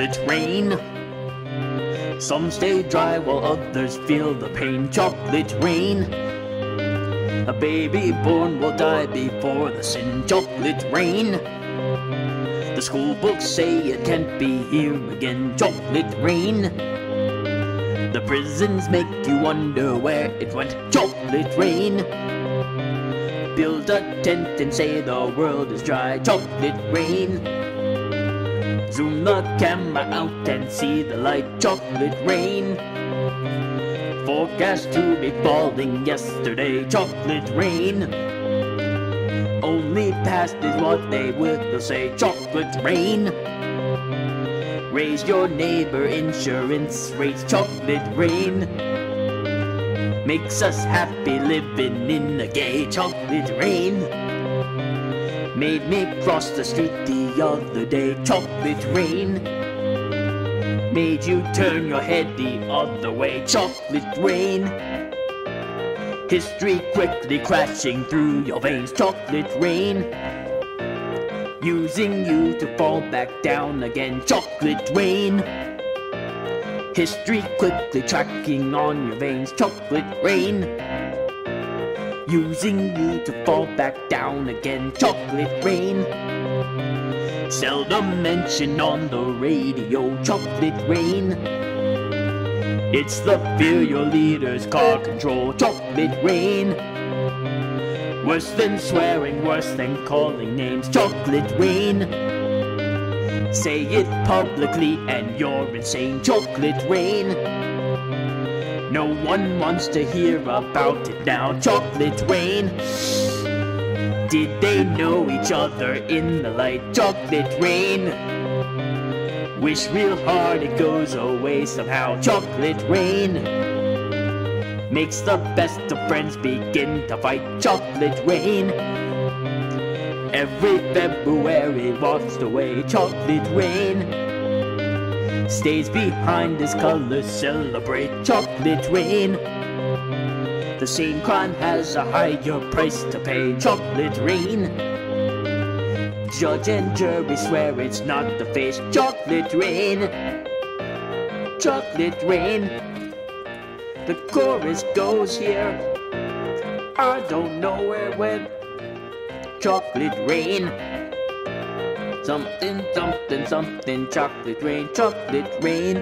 chocolate rain. Some stay dry while others feel the pain. Chocolate rain. A baby born will die before the sin. Chocolate rain. The school books say it can't be here again. Chocolate rain. The prisons make you wonder where it went. Chocolate rain. Build a tent and say the world is dry. Chocolate rain. Zoom the camera out and see the light. Chocolate rain. Forecast to be falling yesterday. Chocolate rain. Only past is what they will say. Chocolate rain. Raise your neighbor insurance rates. Chocolate rain. Makes us happy living in a gay. Chocolate rain. Made me cross the street the other day. Chocolate rain. Made you turn your head the other way. Chocolate rain. History quickly crashing through your veins. Chocolate rain. Using you to fall back down again. Chocolate rain. History quickly tracking on your veins. Chocolate rain. Using you to fall back down again. Chocolate rain. Seldom mentioned on the radio. Chocolate rain. It's the fear your leaders call control. Chocolate rain. Worse than swearing, worse than calling names. Chocolate rain. Say it publicly and you're insane. Chocolate rain. No one wants to hear about it now. Chocolate rain. Did they know each other in the light? Chocolate rain. Wish real hard it goes away somehow. Chocolate rain. Makes the best of friends begin to fight. Chocolate rain. Every February walks away. Chocolate rain. Stays behind as colors celebrate. Chocolate rain. The same crime has a higher price to pay. Chocolate rain. Judge and jury swear it's not the face. Chocolate rain. Chocolate rain. The chorus goes here. I don't know where it went. Chocolate rain. Something, something, something. Chocolate rain, chocolate rain.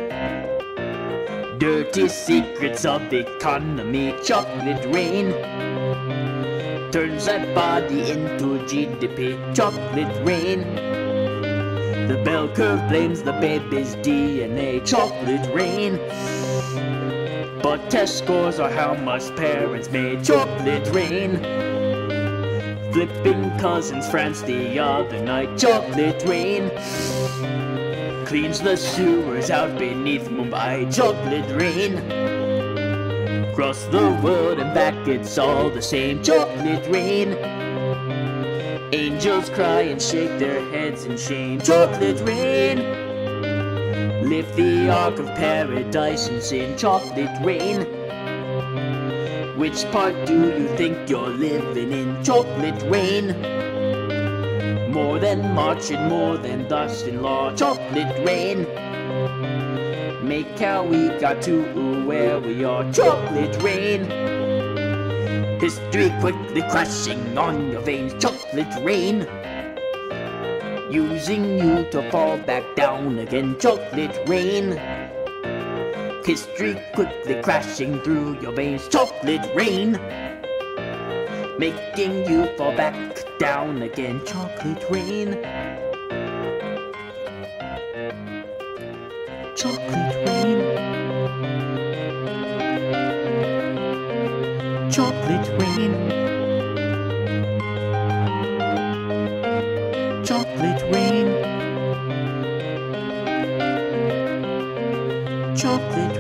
Dirty secrets of economy. Chocolate rain. Turns that body into GDP. Chocolate rain. The bell curve blames the baby's DNA. Chocolate rain. But test scores are how much parents made. Chocolate rain. Flipping cousins France the other night. Chocolate rain. Cleans the sewers out beneath Mumbai. Chocolate rain. Across the world and back it's all the same. Chocolate rain. Angels cry and shake their heads in shame. Chocolate rain. Lift the ark of paradise and sin. Chocolate rain. Which part do you think you're living in? Chocolate rain. More than marching, more than dust and law. Chocolate rain. Make how we got to where we are. Chocolate rain. History quickly crashing on your veins. Chocolate rain. Using you to fall back down again. Chocolate rain. History quickly crashing through your veins. Chocolate rain. Making you fall back down again. Chocolate rain. Chocolate rain. Chocolate rain. Chocolate rain. Chocolate